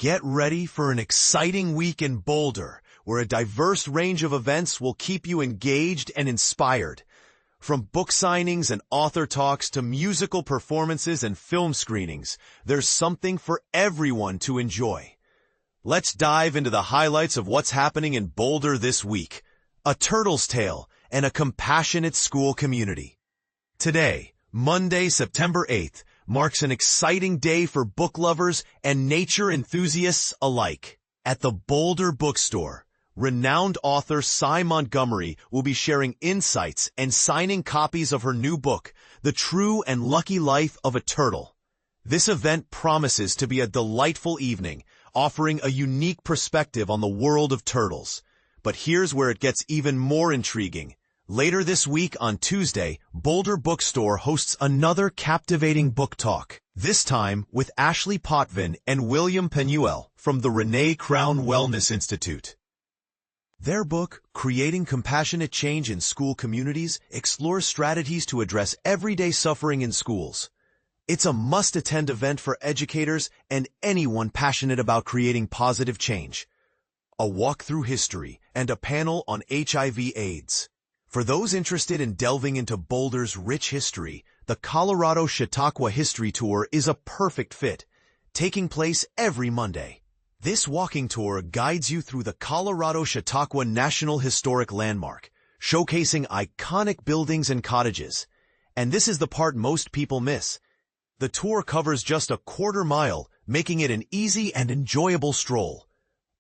Get ready for an exciting week in Boulder, where a diverse range of events will keep you engaged and inspired. From book signings and author talks to musical performances and film screenings, there's something for everyone to enjoy. Let's dive into the highlights of what's happening in Boulder this week. A turtle's tale and a compassionate school community. Today, Monday, September 8th, marks an exciting day for book lovers and nature enthusiasts alike. At the Boulder Book Store, renowned author Sy Montgomery will be sharing insights and signing copies of her new book, The True and Lucky Life of a Turtle. This event promises to be a delightful evening, offering a unique perspective on the world of turtles. But here's where it gets even more intriguing. Later this week on Tuesday, Boulder Book Store hosts another captivating book talk, this time with Ashley Potvin and William Penuel from the Renee Crown Wellness Institute. Their book, Creating Compassionate Change in School Communities, explores strategies to address everyday suffering in schools. It's a must-attend event for educators and anyone passionate about creating positive change. A walk through history and a panel on HIV/AIDS. For those interested in delving into Boulder's rich history, the Colorado Chautauqua History Tour is a perfect fit, taking place every Monday. This walking tour guides you through the Colorado Chautauqua National Historic Landmark, showcasing iconic buildings and cottages. And this is the part most people miss. The tour covers just a quarter mile, making it an easy and enjoyable stroll.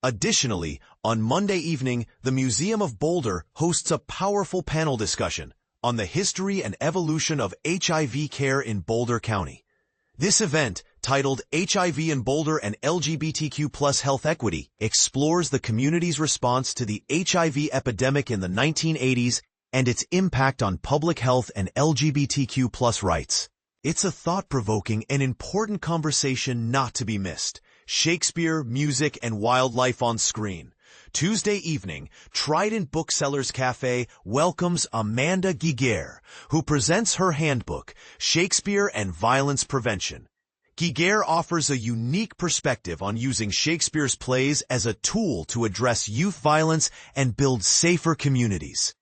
Additionally, on Monday evening, the Museum of Boulder hosts a powerful panel discussion on the history and evolution of HIV care in Boulder County. This event, titled HIV in Boulder and LGBTQ+ Health Equity, explores the community's response to the HIV epidemic in the 1980s and its impact on public health and LGBTQ+ rights. It's a thought-provoking and important conversation not to be missed. Shakespeare, music, and wildlife on screen. Tuesday evening, Trident Booksellers Cafe welcomes Amanda Giguère, who presents her handbook, Shakespeare and Violence Prevention. Giguère offers a unique perspective on using Shakespeare's plays as a tool to address youth violence and build safer communities.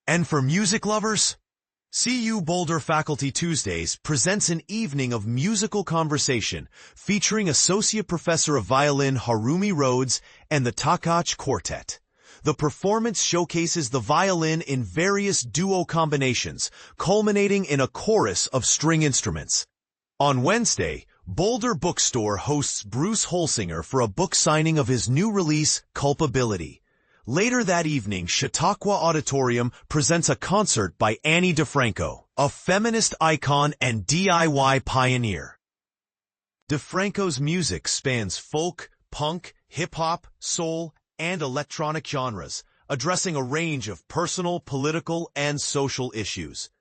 And for music lovers, CU Boulder Faculty Tuesdays presents an evening of musical conversation featuring Associate Professor of Violin Harumi Rhodes and the Takach Quartet. The performance showcases the violin in various duo combinations, culminating in a chorus of string instruments. On Wednesday, Boulder Book Store hosts Bruce Holsinger for a book signing of his new release, Culpability. Later that evening, Chautauqua Auditorium presents a concert by Annie DeFranco, a feminist icon and DIY pioneer. DeFranco's music spans folk, punk, hip-hop, soul, and electronic genres, addressing a range of personal, political, and social issues.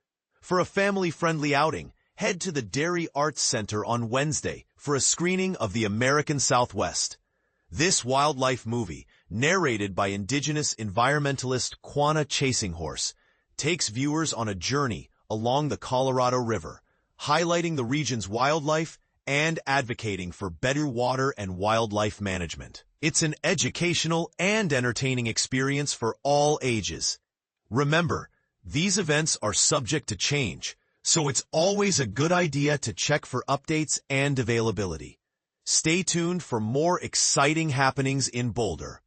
For a family-friendly outing, head to the Dairy Arts Center on Wednesday for a screening of The American Southwest. This wildlife movie, narrated by Indigenous environmentalist Quanah Chasinghorse, takes viewers on a journey along the Colorado River, highlighting the region's wildlife and advocating for better water and wildlife management. It's an educational and entertaining experience for all ages. Remember, these events are subject to change, so it's always a good idea to check for updates and availability. Stay tuned for more exciting happenings in Boulder.